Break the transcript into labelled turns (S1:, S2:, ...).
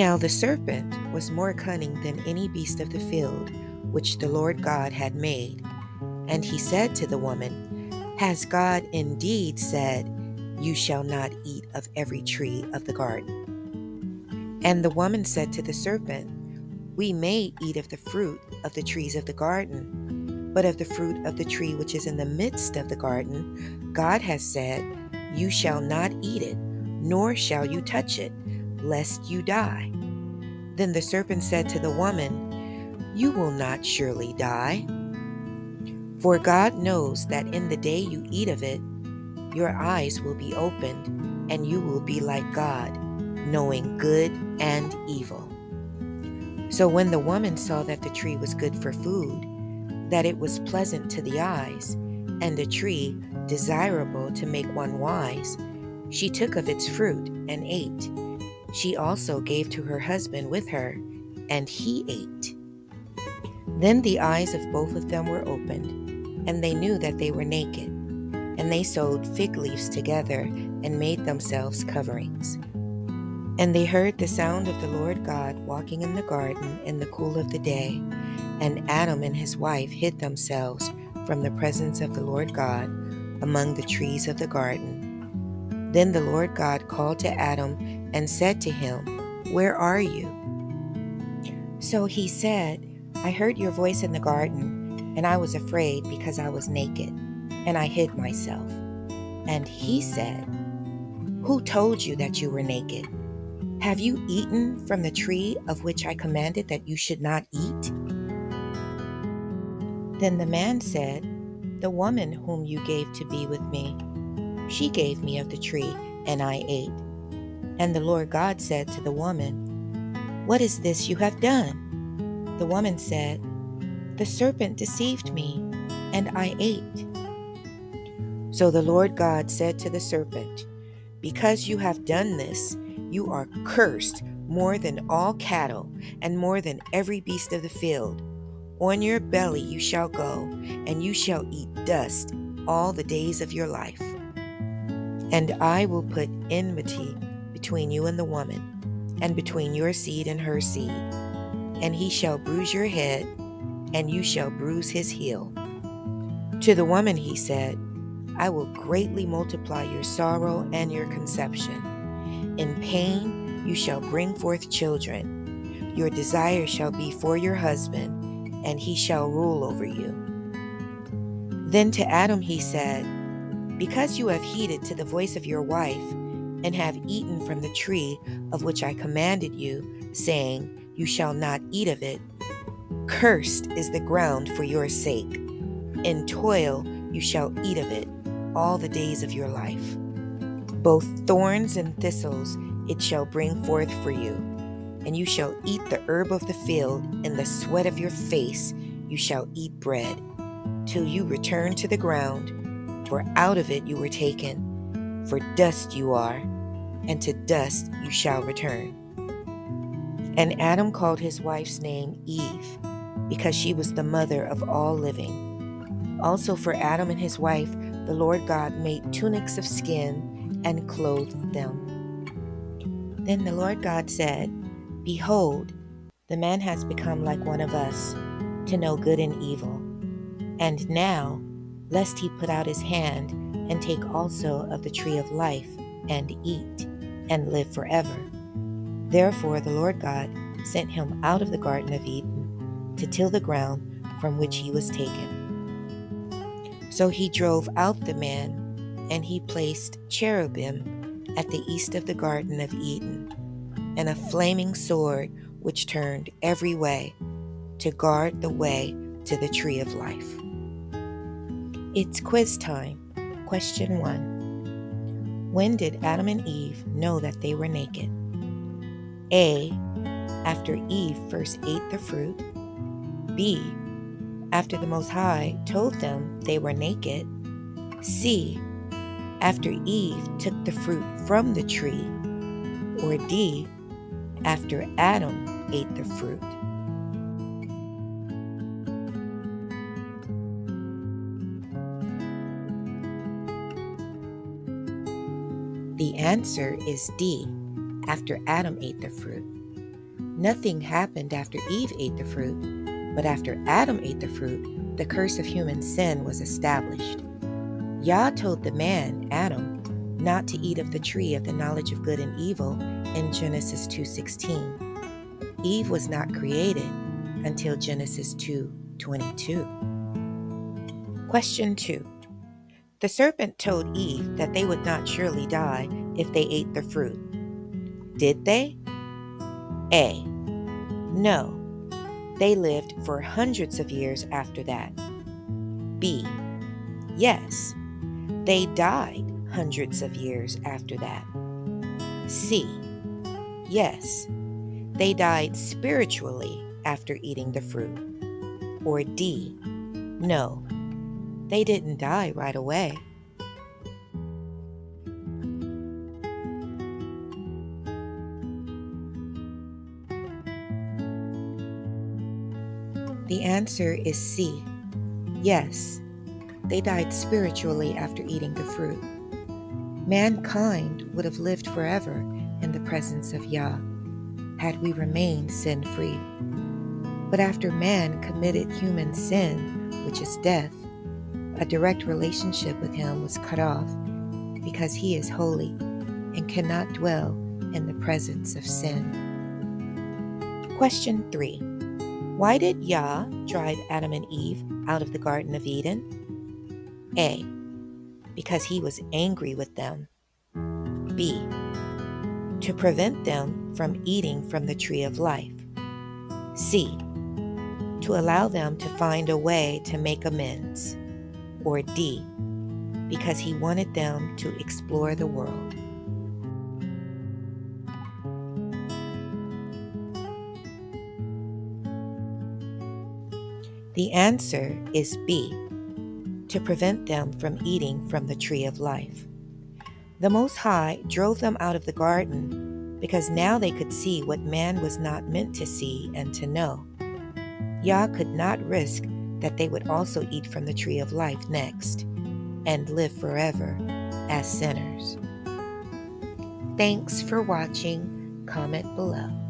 S1: Now the serpent was more cunning than any beast of the field which the Lord God had made. And he said to the woman, Has God indeed said, You shall not eat of every tree of the garden? And the woman said to the serpent, We may eat of the fruit of the trees of the garden, but of the fruit of the tree which is in the midst of the garden, God has said, You shall not eat it, nor shall you touch it, lest you die. Then the serpent said to the woman, You will not surely die. For God knows that in the day you eat of it, your eyes will be opened, and you will be like God, knowing good and evil. So when the woman saw that the tree was good for food, that it was pleasant to the eyes, and a tree desirable to make one wise, she took of its fruit and ate. She also gave to her husband with her, and he ate. Then the eyes of both of them were opened, and they knew that they were naked. And they sewed fig leaves together and made themselves coverings. And they heard the sound of the Lord God walking in the garden in the cool of the day. And Adam and his wife hid themselves from the presence of the Lord God among the trees of the garden. Then the Lord God called to Adam and said to him, Where are you? So he said, I heard your voice in the garden, and I was afraid because I was naked, and I hid myself. And he said, Who told you that you were naked? Have you eaten from the tree of which I commanded that you should not eat? Then the man said, The woman whom you gave to be with me, she gave me of the tree, and I ate. And the Lord God said to the woman, What is this you have done? The woman said, The serpent deceived me, and I ate. So the Lord God said to the serpent, Because you have done this, you are cursed more than all cattle, and more than every beast of the field. On your belly you shall go, and you shall eat dust all the days of your life. And I will put enmity between you and the woman, and between your seed and her seed. And he shall bruise your head, and you shall bruise his heel. To the woman he said, I will greatly multiply your sorrow and your conception. In pain you shall bring forth children. Your desire shall be for your husband, and he shall rule over you. Then to Adam he said, Because you have heeded to the voice of your wife, and have eaten from the tree of which I commanded you, saying, You shall not eat of it, cursed is the ground for your sake. In toil you shall eat of it all the days of your life. Both thorns and thistles it shall bring forth for you, and you shall eat the herb of the field. In the sweat of your face you shall eat bread, till you return to the ground, for out of it you were taken. For dust you are, and to dust you shall return. And Adam called his wife's name Eve, because she was the mother of all living. Also for Adam and his wife the Lord God made tunics of skin and clothed them. Then the Lord God said, Behold, the man has become like one of us, to know good and evil. And now, lest he put out his hand and take also of the tree of life, and eat, and live forever. Therefore the Lord God sent him out of the Garden of Eden to till the ground from which he was taken. So he drove out the man, and he placed cherubim at the east of the Garden of Eden, and a flaming sword which turned every way, to guard the way to the tree of life. It's quiz time. Question 1. When did Adam and Eve know that they were naked? A. After Eve first ate the fruit. B. After the Most High told them they were naked. C. After Eve took the fruit from the tree. Or D. After Adam ate the fruit. The answer is D. After Adam ate the fruit. Nothing happened after Eve ate the fruit, but after Adam ate the fruit, the curse of human sin was established. Yah told the man, Adam, not to eat of the tree of the knowledge of good and evil in Genesis 2:16. Eve was not created until Genesis 2:22. Question 2. The serpent told Eve that they would not surely die if they ate the fruit. Did they? A. No. They lived for hundreds of years after that. B. Yes. They died hundreds of years after that. C. Yes. They died spiritually after eating the fruit. Or D. No. They didn't die right away. The answer is C. Yes, they died spiritually after eating the fruit. Mankind would have lived forever in the presence of Yah had we remained sin-free. But after man committed human sin, which is death, a direct relationship with him was cut off because he is holy and cannot dwell in the presence of sin. Question 3. Why did Yah drive Adam and Eve out of the Garden of Eden? A. Because he was angry with them. B. To prevent them from eating from the tree of life. C. To allow them to find a way to make amends. Or D. Because he wanted them to explore the world. The answer is B. To prevent them from eating from the tree of life. The Most High drove them out of the garden because now they could see what man was not meant to see and to know. Yah could not risk that they would also eat from the tree of life next and live forever as sinners. Thanks for watching. Comment below.